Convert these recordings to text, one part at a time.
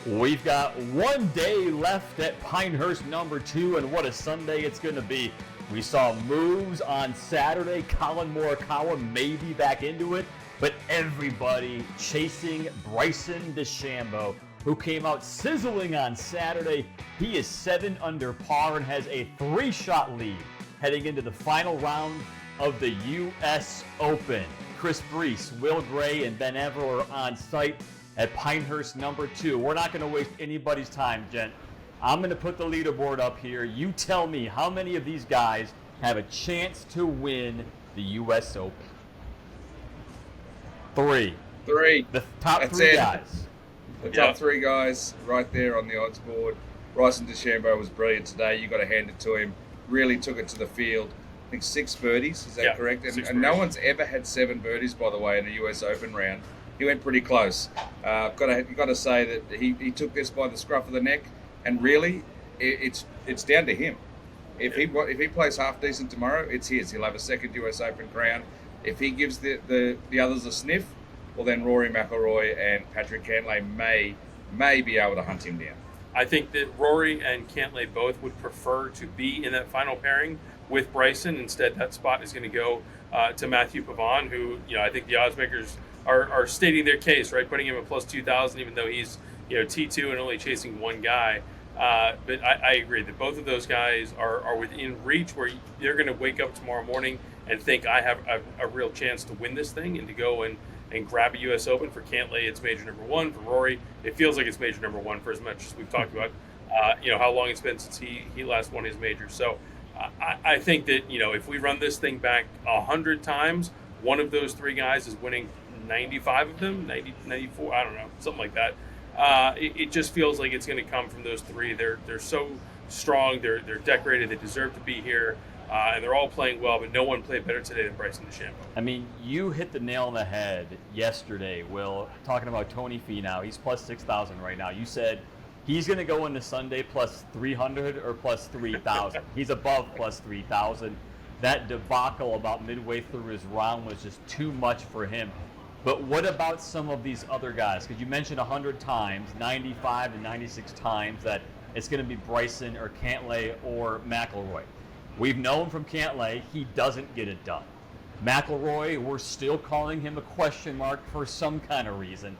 We've got 1 day left at Pinehurst number 2, and what a Sunday it's going to be. We saw moves on Saturday. Colin Morikawa may be back into it, but everybody chasing Bryson Dechambeau, who came out sizzling on Saturday. He is 7 under par and has a 3-shot lead heading into the final round of the U.S. Open. Chris Brees, Will Gray, and Ben Everill are on site at Pinehurst number 2. We're not going to waste anybody's time, gent. I'm going to put the leaderboard up here. You tell me how many of these guys have a chance to win the U.S. Open. 3. The top That's 3 it. guys. The top 3 guys right there on the odds board. Bryson Dechambeau was brilliant today. You got to hand it to him. Really took it to the field. I think 6 birdies. Is that correct? And no one's ever had 7 birdies, by the way, in a U.S. Open round. He went pretty close. Got to say that he took this by the scruff of the neck, and really, it's down to him. If he plays half decent tomorrow, it's his. He'll have a second U.S. Open crown. If he gives the others a sniff, well then Rory, McIlroy, and Patrick Cantlay may be able to hunt him down. I think that Rory and Cantlay both would prefer to be in that final pairing with Bryson. Instead, that spot is going to go to Matthew Pavon, who I think the odds makers are stating their case, right? Putting him at plus 2,000, even though he's T2 and only chasing one guy. But I agree that both of those guys are within reach, where they're going to wake up tomorrow morning and think I have a real chance to win this thing and to go and grab a U.S. Open. For Cantlay, it's major number 1. For Rory, it feels like it's major number 1 for as much as we've talked about, how long it's been since he last won his major. So I think that, if we run this thing back 100 times, one of those 3 guys is winning 95 of them, 90, 94, I don't know, something like that. It just feels like it's going to come from those 3. They're so strong, they're decorated, they deserve to be here, and they're all playing well, but no one played better today than Bryson Dechambeau. I mean, you hit the nail on the head yesterday, Will, talking about Tony Finau. He's plus 6,000 right now. You said he's going to go into Sunday plus 300 or plus 3,000. He's above plus 3,000. That debacle about midway through his round was just too much for him. But what about some of these other guys? Because you mentioned 100 times, 95 and 96 times, that it's going to be Bryson or Cantlay or McIlroy. We've known from Cantlay he doesn't get it done. McIlroy, we're still calling him a question mark for some kind of reason.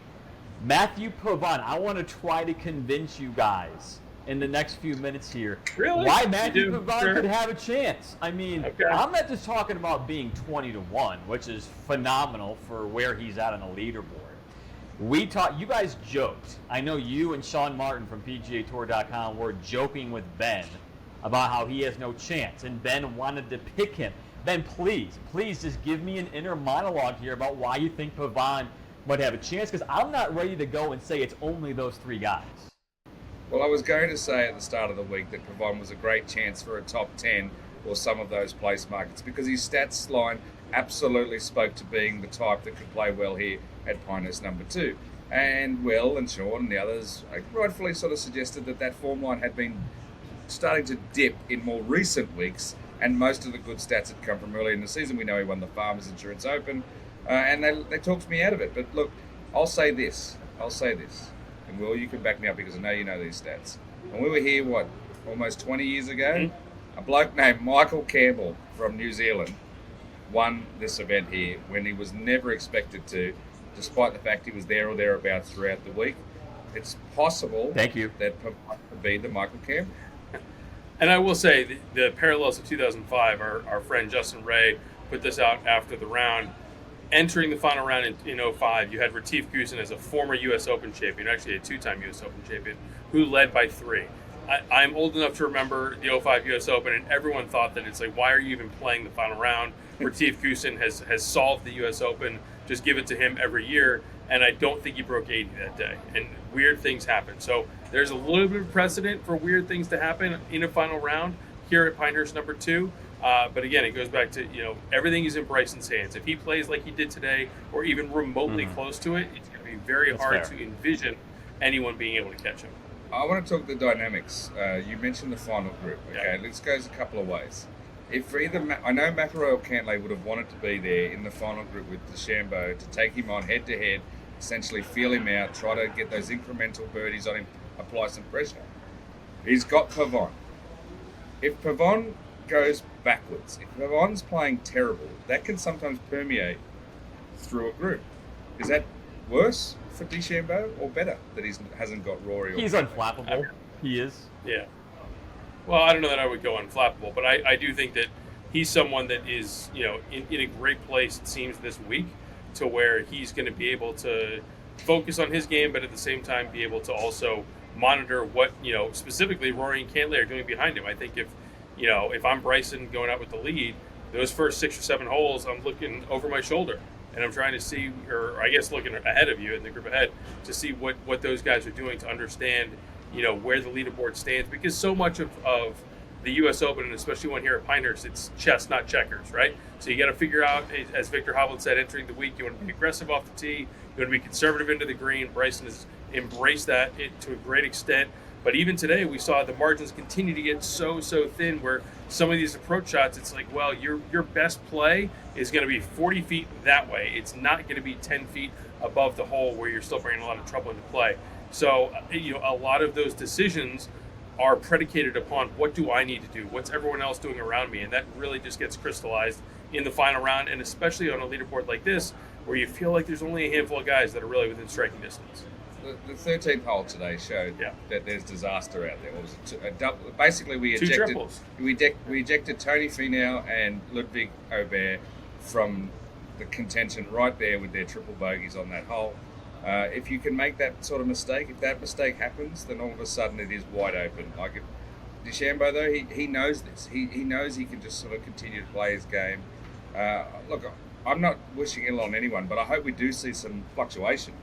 Matthew Pavon, I want to try to convince you guys in the next few minutes here why Matthew Pavon could have a chance. I mean, I'm not just talking about being 20-1, which is phenomenal for where he's at on the leaderboard. You guys joked. I know you and Sean Martin from PGA TOUR.com were joking with Ben about how he has no chance, and Ben wanted to pick him. Ben, please just give me an inner monologue here about why you think Pavon might have a chance, because I'm not ready to go and say it's only those 3 guys. Well, I was going to say at the start of the week that Pavon was a great chance for a top 10 or some of those place markets, because his stats line absolutely spoke to being the type that could play well here at Pinehurst number 2. And Will and Sean and the others rightfully sort of suggested that form line had been starting to dip in more recent weeks, and most of the good stats had come from early in the season. We know he won the Farmers Insurance Open, and they talked me out of it. But look, I'll say this. And Will, you can back me up because I know you know these stats. When we were here, almost 20 years ago, a bloke named Michael Campbell from New Zealand won this event here when he was never expected to, despite the fact he was there or thereabouts throughout the week. It's possible that Pavon could be the Michael Campbell. And I will say, the parallels of 2005, our friend Justin Ray put this out after the round. Entering the final round in 2005, you had Retief Goosen as a former U.S. Open champion, actually a 2-time U.S. Open champion, who led by 3. I'm old enough to remember the 2005 U.S. Open, and everyone thought that it's like, why are you even playing the final round? Retief Goosen has solved the U.S. Open. Just give it to him every year. And I don't think he broke 80 that day. And weird things happen. So there's a little bit of precedent for weird things to happen in a final round here at Pinehurst number 2. But again, it goes back to, everything is in Bryson's hands. If he plays like he did today, or even remotely close to it, it's going to be very hard to envision anyone being able to catch him. I want to talk the dynamics. You mentioned the final group. Okay, let's go a couple of ways. If I know McIlroy or Cantlay would have wanted to be there in the final group with Dechambeau to take him on head-to-head essentially feel him out, try to get those incremental birdies on him, apply some pressure. He's got Pavon. If Pavon goes backwards, if Pavon's playing terrible, that can sometimes permeate through a group. Is that worse for DeChambeau or better that he hasn't got Rory? Or He's unflappable. He is. Yeah. Well, I don't know that I would go unflappable, but I do think that he's someone that is, in a great place, it seems, this week, to where he's going to be able to focus on his game, but at the same time be able to also monitor what, specifically Rory and Cantlay are doing behind him. I think if I'm Bryson going out with the lead, those first 6 or 7 holes, I'm looking over my shoulder and I'm trying to see, or I guess looking ahead of you in the group ahead to see what those guys are doing to understand, where the leaderboard stands, because so much of the U.S. Open, and especially one here at Pinehurst, it's chess, not checkers, right? So you got to figure out, as Victor Hovland said, entering the week, you want to be aggressive off the tee, you want to be conservative into the green. Bryson has embraced that to a great extent. But even today, we saw the margins continue to get so thin, where some of these approach shots, it's like, well, your best play is going to be 40 feet that way. It's not going to be 10 feet above the hole where you're still bringing a lot of trouble into play. So, a lot of those decisions are predicated upon what do I need to do? What's everyone else doing around me? And that really just gets crystallized in the final round, and especially on a leaderboard like this, where you feel like there's only a handful of guys that are really within striking distance. The 13th hole today showed that there's disaster out there. It was a double. Basically, we Two ejected triples. we ejected Tony Finau and Ludwig Aubert from the contention right there with their triple bogeys on that hole. If you can make that sort of mistake, if that mistake happens, then all of a sudden it is wide open. Like DeChambeau, though, he knows this. He knows he can just sort of continue to play his game. Look, I'm not wishing ill on anyone, but I hope we do see some fluctuation.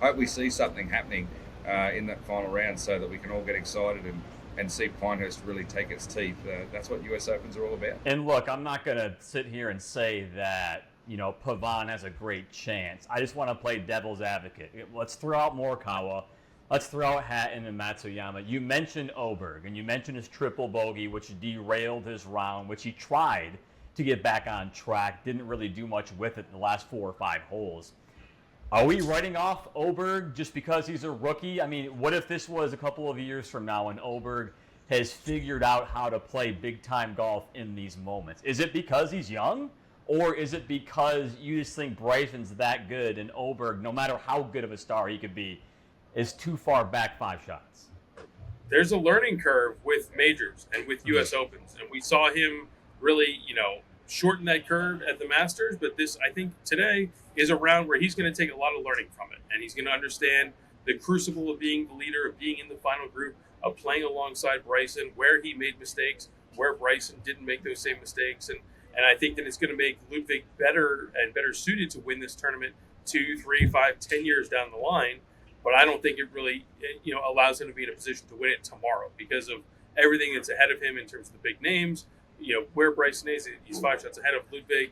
I hope we see something happening in that final round so that we can all get excited and see Pinehurst really take its teeth. That's what US Opens are all about. And look, I'm not going to sit here and say that, Pavon has a great chance. I just want to play devil's advocate. Let's throw out Morikawa. Let's throw out Hatton and Matsuyama. You mentioned Oberg, and you mentioned his triple bogey, which derailed his round, which he tried to get back on track. Didn't really do much with it in the last 4 or 5 holes. Are we writing off Oberg just because he's a rookie? I mean, what if this was a couple of years from now and Oberg has figured out how to play big-time golf in these moments? Is it because he's young? Or is it because you just think Bryson's that good and Oberg, no matter how good of a star he could be, is too far back 5 shots? There's a learning curve with majors and with U.S. Opens. And we saw him really, shorten that curve at the Masters. But this, I think, today is a round where he's going to take a lot of learning from it. And he's going to understand the crucible of being the leader, of being in the final group, of playing alongside Bryson, where he made mistakes, where Bryson didn't make those same mistakes. And I think that it's going to make Ludwig better and better suited to win this tournament 2, 3, 5, 10 years down the line. But I don't think it really, allows him to be in a position to win it tomorrow because of everything that's ahead of him in terms of the big names. Where Bryson is, he's 5 shots ahead of Ludwig.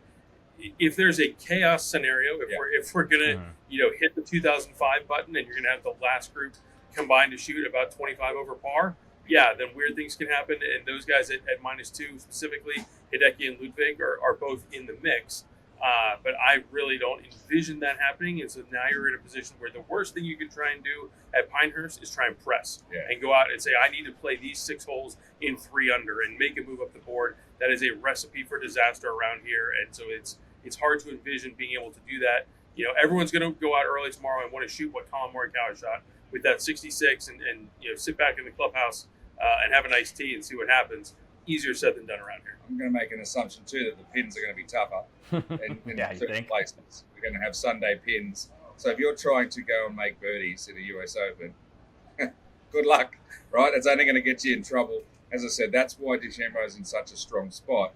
If there's a chaos scenario, if we're gonna, hit the 2005 button and you're gonna have the last group combined to shoot about 25 over par, then weird things can happen. And those guys at -2, specifically Hideki and Ludwig, are both in the mix. But I really don't envision that happening. And so now you're in a position where the worst thing you can try and do at Pinehurst is try and press and go out and say, I need to play these 6 holes in 3 under and make a move up the board. That is a recipe for disaster around here. And so it's hard to envision being able to do that. Everyone's going to go out early tomorrow and want to shoot what Colin Morikawa shot with that 66 and sit back in the clubhouse and have a nice tee and see what happens. Easier said than done around here. I'm going to make an assumption too that the pins are going to be tougher in certain places. We're going to have Sunday pins. So if you're trying to go and make birdies in a US Open, good luck, right? It's only going to get you in trouble. As I said, that's why DeChambeau is in such a strong spot.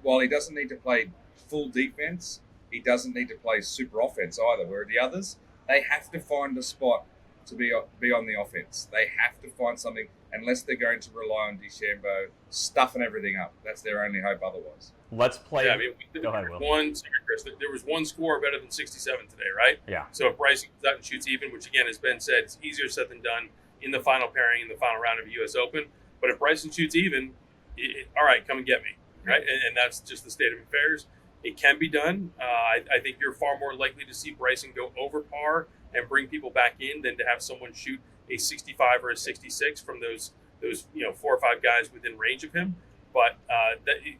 While he doesn't need to play full defense, he doesn't need to play super offense either. Where the others, they have to find a spot to be on the offense. They have to find something, unless they're going to rely on DeChambeau stuffing everything up. That's their only hope otherwise. Let's play. Yeah, go ahead, Will. Chris, there was one score better than 67 today, right? Yeah. So if Bryson comes out and shoots even, which again, as Ben said, it's easier said than done in the final pairing, in the final round of a U.S. Open. But if Bryson shoots even, all right, come and get me, right? And that's just the state of affairs. it can be done. I think you're far more likely to see Bryson go over par and bring people back in than to have someone shoot a 65 or a 66 from those 4 or 5 guys within range of him. But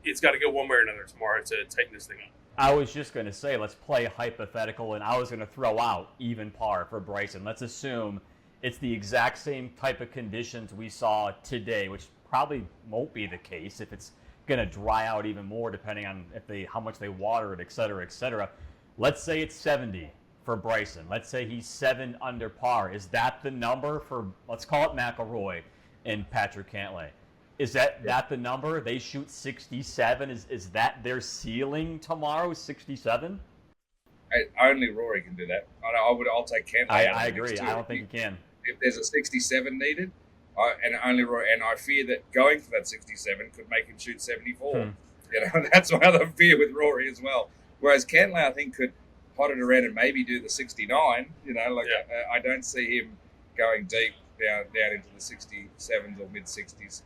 it's got to go one way or another tomorrow to tighten this thing up. I was just going to say, let's play hypothetical, and I was going to throw out even par for Bryson. Let's assume it's the exact same type of conditions we saw today, which probably won't be the case if it's going to dry out even more depending on how much they water it, et cetera, et cetera. Let's say it's 70 for Bryson. Let's say he's 7 under par. Is that the number for, let's call it McIlroy and Patrick Cantlay? Is that the number? They shoot 67. Is that their ceiling tomorrow, 67? Only Rory can do that. I'll take Cantlay. I agree. I don't think he can. If there's a 67 needed, only Rory, and I fear that going for that 67 could make him shoot 74. That's my other fear with Rory as well. Whereas Cantlay, I think, could pot it around and maybe do the 69. I don't see him going deep down into the 67s or mid 60s.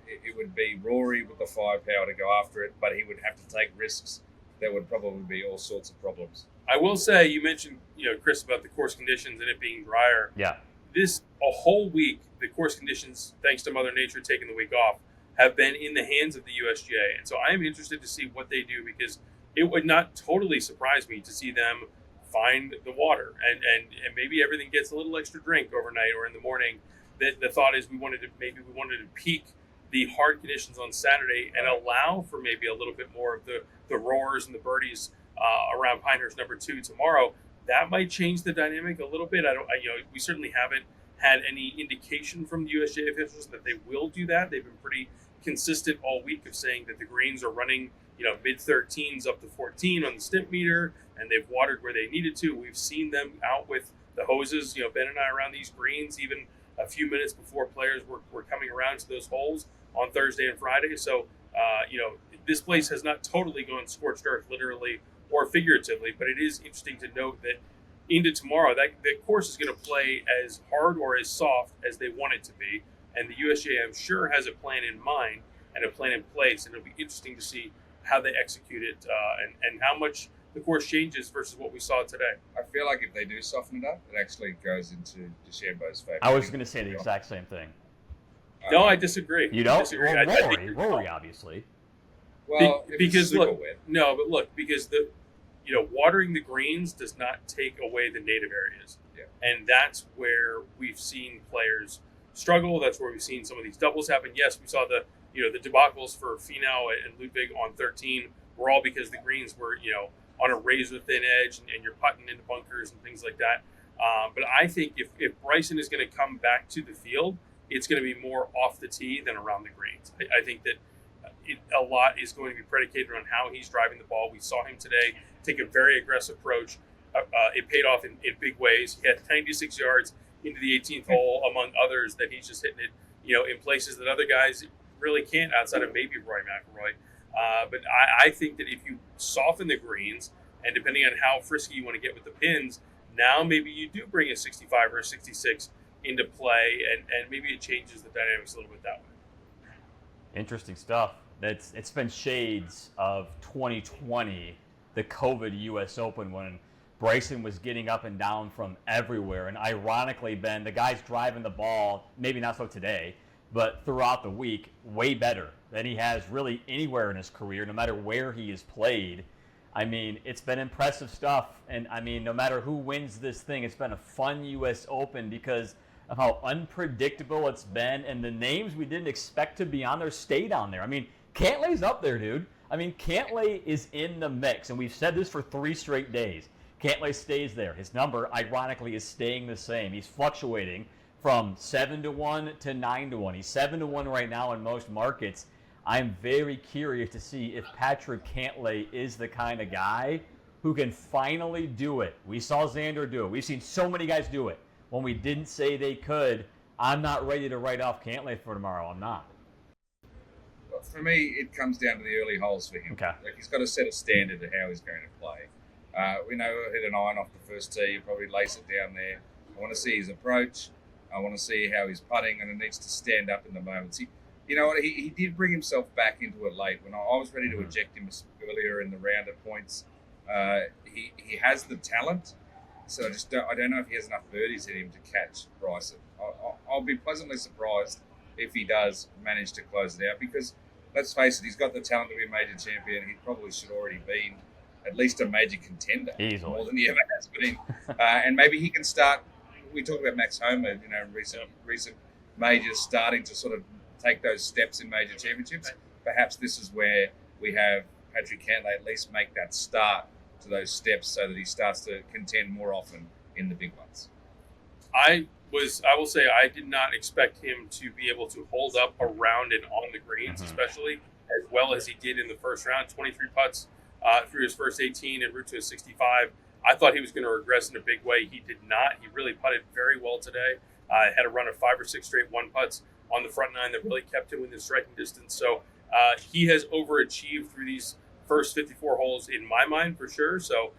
It would be Rory with the firepower to go after it, but he would have to take risks. There would probably be all sorts of problems. I will say, you mentioned, Chris, about the course conditions and it being drier. Yeah. A whole week, the course conditions, thanks to Mother Nature taking the week off, have been in the hands of the USGA. And so I am interested to see what they do, because it would not totally surprise me to see them find the water and maybe everything gets a little extra drink overnight or in the morning. The thought is we wanted to peak the hard conditions on Saturday and allow for maybe a little bit more of the roars and the birdies around Pinehurst number 2 tomorrow. That might change the dynamic a little bit. We certainly haven't had any indication from the USGA officials that they will do that. They've been pretty consistent all week of saying that the greens are running, mid 13s up to 14 on the stimp meter, and they've watered where they needed to. We've seen them out with the hoses, Ben and I around these greens, even a few minutes before players were coming around to those holes on Thursday and Friday. So, this place has not totally gone scorched earth, literally or figuratively, but it is interesting to note that into tomorrow, that the course is going to play as hard or as soft as they want it to be. And the USGA, I'm sure, has a plan in mind and a plan in place. And it'll be interesting to see how they execute it and how much the course changes versus what we saw today. I feel like if they do soften it up, it actually goes into Dechambeau's favor. I was going to say the exact same thing. No, I disagree. You don't? Disagree. Well, Rory, obviously. Well, because look, because watering the greens does not take away the native areas. Yeah. And that's where we've seen players struggle. That's where we've seen some of these doubles happen. Yes, we saw the debacles for Finau and Ludwig on 13 were all because the greens were, on a razor thin edge and you're putting into bunkers and things like that. But I think if Bryson is going to come back to the field, it's going to be more off the tee than around the greens. I think that a lot is going to be predicated on how he's driving the ball. We saw him today take a very aggressive approach. It paid off in big ways. He had 96 yards into the 18th hole, among others, that he's just hitting it, in places that other guys really can't, outside of maybe Rory McIlroy. But I think that if you soften the greens, and depending on how frisky you want to get with the pins, now maybe you do bring a 65 or a 66 into play, and maybe it changes the dynamics a little bit that way. Interesting stuff. It's been shades of 2020, the COVID U.S. Open, when Bryson was getting up and down from everywhere. And ironically, Ben, the guy's driving the ball, maybe not so today, but throughout the week, way better than he has really anywhere in his career, no matter where he has played. I mean, it's been impressive stuff. And, I mean, no matter who wins this thing, it's been a fun U.S. Open because of how unpredictable it's been. And the names we didn't expect to be on there stayed on there. I mean, Cantlay's up there, dude. I mean, Cantlay is in the mix. And we've said this for 3 straight days. Cantlay stays there. His number, ironically, is staying the same. He's fluctuating from 7-1 to 9-1. He's 7-1 right now in most markets. I'm very curious to see if Patrick Cantlay is the kind of guy who can finally do it. We saw Xander do it. We've seen so many guys do it. When we didn't say they could, I'm not ready to write off Cantlay for tomorrow. I'm not. Well, for me, it comes down to the early holes for him. Okay. Like, he's got to set a standard of how he's going to play. We know he'll hit an iron off the first tee. He'll probably lace it down there. I want to see his approach. I want to see how he's putting, and it needs to stand up in the moments. You know what? He did bring himself back into it late. When I was ready to eject him earlier in the round at points, he has the talent. So I don't know if he has enough birdies in him to catch Bryson. I'll be pleasantly surprised if he does manage to close it out, because let's face it, he's got the talent to be a major champion. He probably should already been at least a major contender, Easily. more than he ever has been. And maybe he can start. We talked about Max Homa, recent majors, starting to sort of take those steps in major championships. Perhaps this is where we have Patrick Cantlay at least make that start to those steps, so that he starts to contend more often in the big ones. I will say I did not expect him to be able to hold up around and on the greens, especially as well as he did in the first round. 23 putts through his first 18 en route to a 65. I thought he was going to regress in a big way. He did not. He really putted very well today. Had a run of 5 or 6 straight one putts on the front nine that really kept him within striking distance. So he has overachieved through these first 54 holes in my mind, for sure. So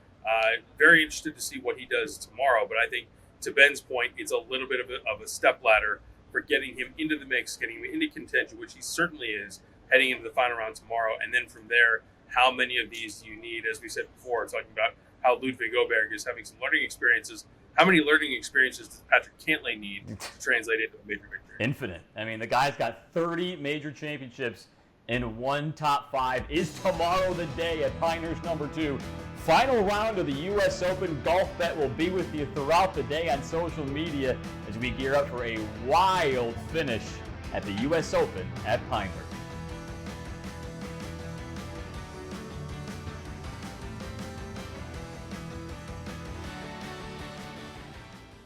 very interested to see what he does tomorrow. But I think, to Ben's point, it's a little bit of a step ladder for getting him into the mix, getting him into contention, which he certainly is, heading into the final round tomorrow. And then from there, how many of these do you need? As we said before, talking about how Ludwig Oberg is having some learning experiences. How many learning experiences does Patrick Cantlay need to translate into a major victory? Infinite. I mean, the guy's got 30 major championships in one top 5. Is tomorrow the day at Pinehurst #2? Final round of the U.S. Open. Golfbet will be with you throughout the day on social media as we gear up for a wild finish at the U.S. Open at Pinehurst.